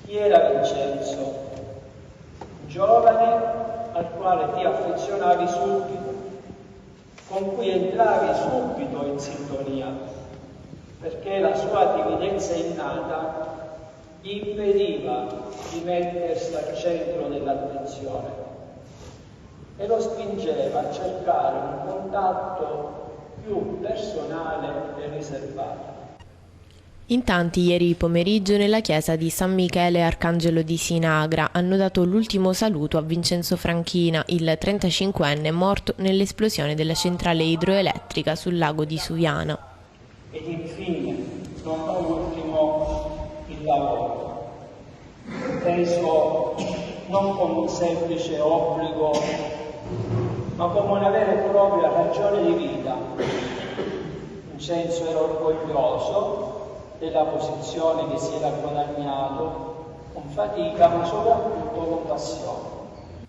Chi era Vincenzo? Giovane al quale ti affezionavi subito, con cui entravi subito in sintonia, perché la sua timidezza innata gli impediva di mettersi al centro dell'attenzione e lo spingeva a cercare un contatto più personale e riservato. In tanti ieri pomeriggio nella chiesa di San Michele Arcangelo di Sinagra hanno dato l'ultimo saluto a Vincenzo Franchina, il 35enne morto nell'esplosione della centrale idroelettrica sul lago di Suviana. Ed infine, non da ultimo, il lavoro, inteso non come un semplice obbligo, ma come una vera e propria ragione di vita. Vincenzo era orgoglioso della posizione che si era guadagnato con fatica, ma soprattutto con passione.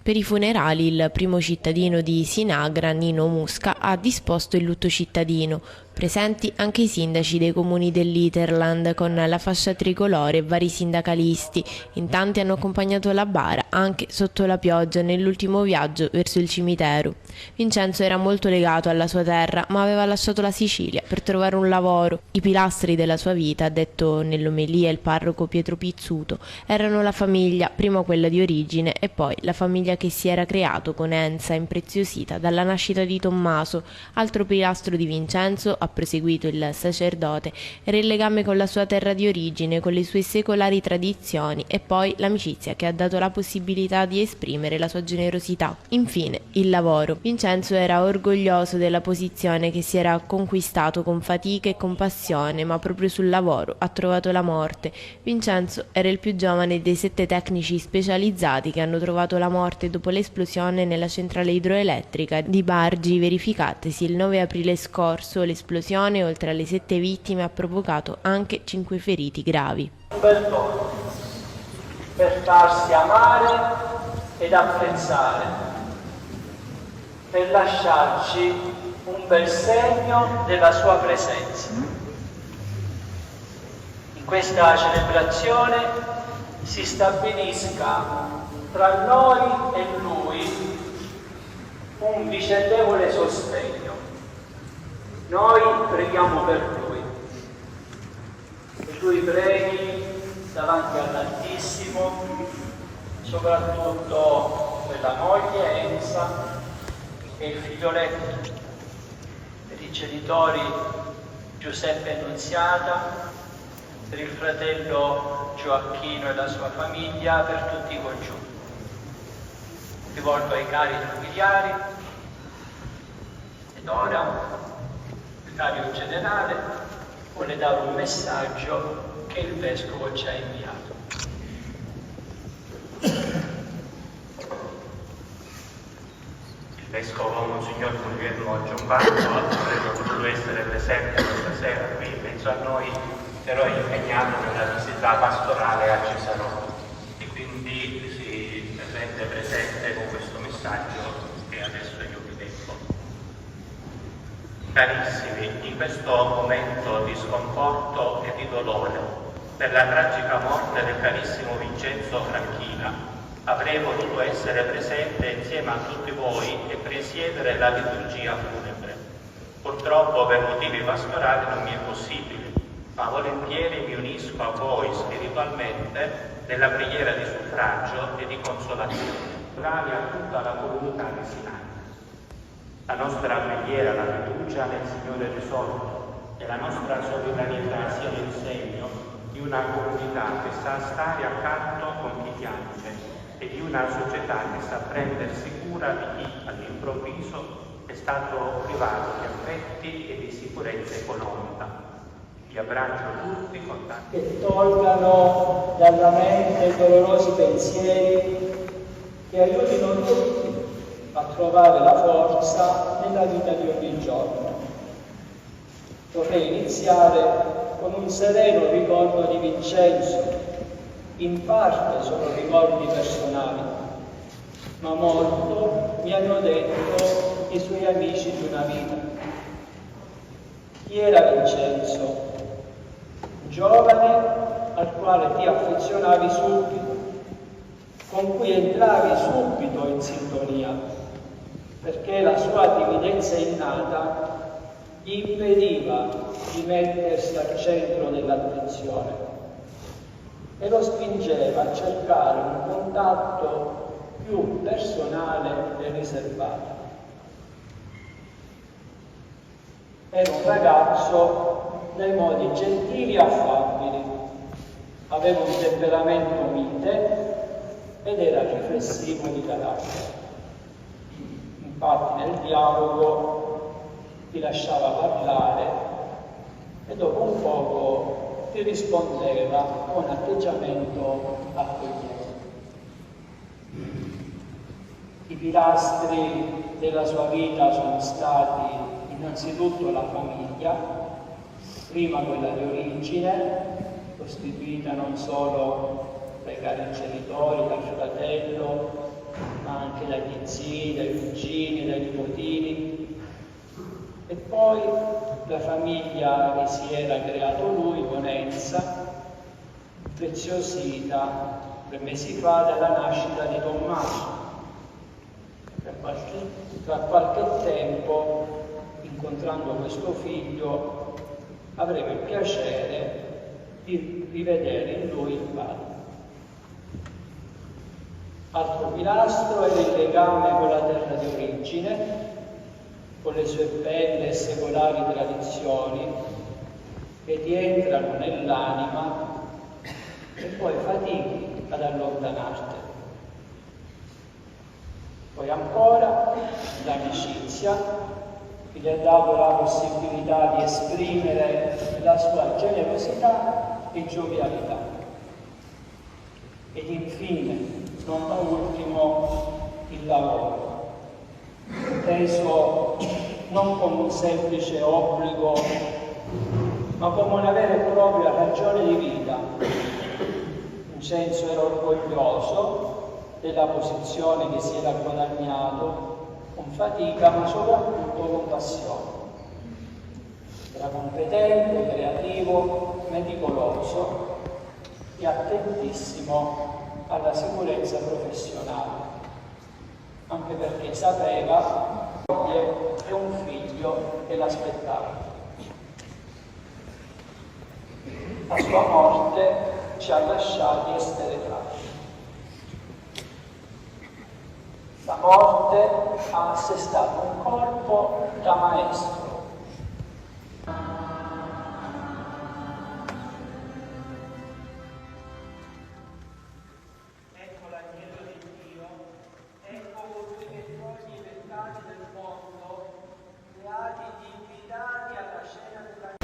Per i funerali il primo cittadino di Sinagra, Nino Musca, ha disposto il lutto cittadino, presenti anche i sindaci dei comuni dell'Iterland con la fascia tricolore e vari sindacalisti. In tanti hanno accompagnato la bara anche sotto la pioggia nell'ultimo viaggio verso il cimitero. Vincenzo era molto legato alla sua terra, ma aveva lasciato la Sicilia per trovare un lavoro. I pilastri della sua vita, ha detto nell'omelia il parroco Pietro Pizzuto, erano la famiglia, prima quella di origine e poi la famiglia che si era creato con Enza, impreziosita dalla nascita di Tommaso. Altro pilastro di Vincenzo, ha proseguito il sacerdote, era il legame con la sua terra di origine, con le sue secolari tradizioni e poi l'amicizia che ha dato la possibilità di esprimere la sua generosità. Infine, il lavoro. Vincenzo era orgoglioso della posizione che si era conquistato con fatica e con passione, ma proprio sul lavoro ha trovato la morte. Vincenzo era il più giovane dei 7 tecnici specializzati che hanno trovato la morte dopo l'esplosione nella centrale idroelettrica di Bargi verificatesi il 9 aprile scorso. L'esplosione, oltre alle 7 vittime, ha provocato anche 5 feriti gravi. Un bel dono per farsi amare ed apprezzare, per lasciarci un bel segno della sua presenza. In questa celebrazione si stabilisca tra noi e lui un vicendevole sostegno. Noi preghiamo per lui, e lui preghi davanti all'Altissimo, soprattutto per la moglie Enza e il figlioletto, per i genitori Giuseppe e Nunziata, per il fratello Gioacchino e la sua famiglia, per tutti i congiunti. Rivolgo ai cari familiari ed ora il vicario generale vuole dare un messaggio che il vescovo ci ha inviato. Il vescovo Monsignor Guglielmo Giombardo avrebbe potuto essere presente questa sera qui in mezzo a noi, però è impegnato nella visita pastorale a Cesarone e quindi si rende presente con questo messaggio che adesso io vi leggo. Carissimi, in questo momento di sconforto e di dolore per la tragica morte del carissimo Vincenzo Franchina, avrei voluto essere presente insieme a tutti voi e presiedere la liturgia funebre. Purtroppo per motivi pastorali non mi è possibile, ma volentieri mi unisco a voi spiritualmente nella preghiera di suffragio e di consolazione, a tutta la comunità di Sinagra. La nostra preghiera, la fiducia nel Signore risorto e la nostra solidarietà siano il segno di una comunità che sa stare accanto con chi piange e di una società che sa prendersi cura di chi all'improvviso è stato privato di affetti e di sicurezza economica. Vi abbraccio tutti con tanti. Che tolgano dalla mente dolorosi pensieri, che aiutino tutti a trovare la forza nella vita di ogni giorno. Vorrei iniziare con un sereno ricordo di Vincenzo. In parte sono ricordi personali, ma molto mi hanno detto i suoi amici di una vita. Chi era Vincenzo? Giovane al quale ti affezionavi subito, con cui entravi subito in sintonia, perché la sua timidezza innata gli impediva di mettersi al centro dell'attenzione e lo spingeva a cercare un contatto più personale e riservato. Era un ragazzo dai modi gentili e affabili, aveva un temperamento mite ed era riflessivo di carattere. Infatti nel dialogo ti lasciava parlare e dopo un poco ti rispondeva con un atteggiamento accogliente. I pilastri della sua vita sono stati innanzitutto la famiglia, prima quella di origine, costituita non solo dai cari genitori, dal fratello, ma anche dagli zii, dai cugini, dai nipotini, e poi la famiglia che si era creato lui con Elsa, preziosita 3 mesi fa dalla nascita di Tommaso. Tra qualche tempo, incontrando questo figlio, avrebbe il piacere di rivedere in lui il padre. Altro pilastro è il legame con la terra di origine, con le sue belle e secolari tradizioni che ti entrano nell'anima e poi fatichi ad allontanartene. Poi ancora l'amicizia che gli ha dato la possibilità di esprimere la sua generosità e giovialità. Ed infine, non da ultimo, il lavoro, inteso non come un semplice obbligo, ma come una vera e propria ragione di vita. Vincenzo era orgoglioso della posizione che si era guadagnato con fatica, ma soprattutto con passione. Era competente, creativo, meticoloso e attentissimo alla sicurezza professionale, anche perché sapeva che è un figlio che l'aspettava. La sua morte ci ha lasciati essere tracce. La morte ha assestato un corpo da maestro. Ecco l'agnello di Dio, ecco colui che toglie i peccati del mondo, beati gli invitati alla cena della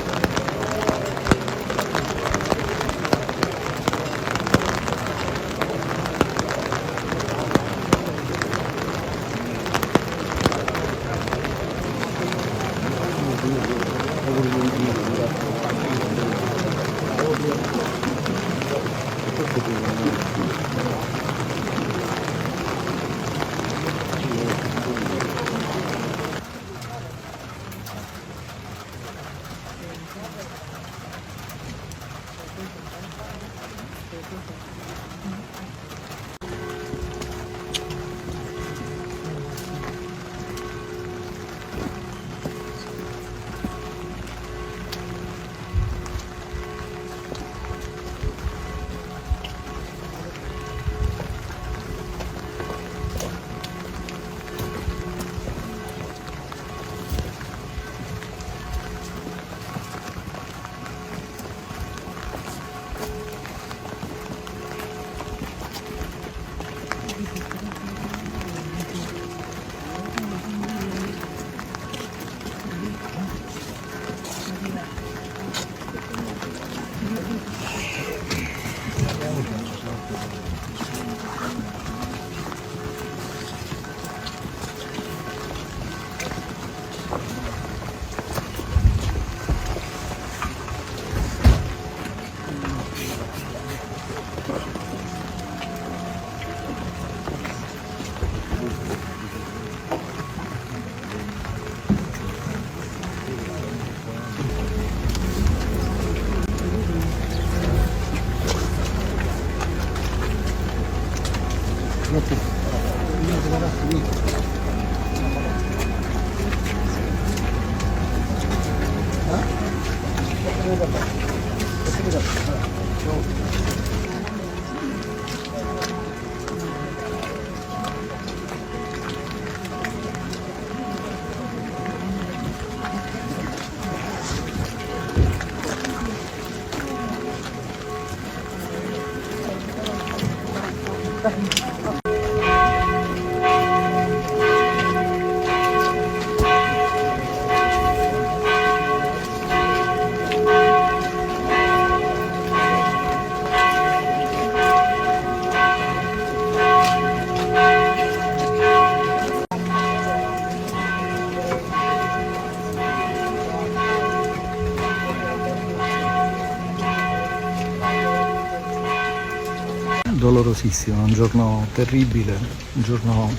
Dolorosissimo, un giorno terribile, sono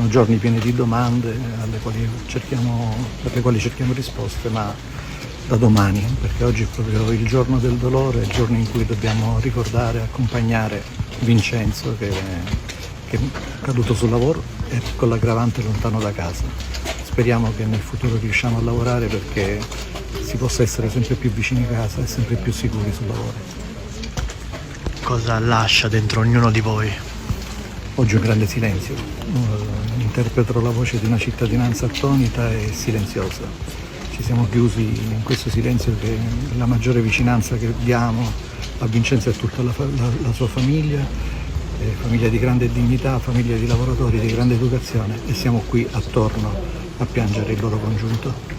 giorni pieni di domande per le quali cerchiamo risposte, ma da domani, perché oggi è proprio il giorno del dolore, il giorno in cui dobbiamo ricordare, accompagnare Vincenzo che è caduto sul lavoro e con l'aggravante lontano da casa. Speriamo che nel futuro riusciamo a lavorare perché si possa essere sempre più vicini a casa e sempre più sicuri sul lavoro. Cosa lascia dentro ognuno di voi? Oggi è un grande silenzio, interpreto la voce di una cittadinanza attonita e silenziosa. Ci siamo chiusi in questo silenzio che è la maggiore vicinanza che diamo a Vincenzo e a tutta la sua famiglia, famiglia di grande dignità, famiglia di lavoratori di grande educazione, e siamo qui attorno a piangere il loro congiunto.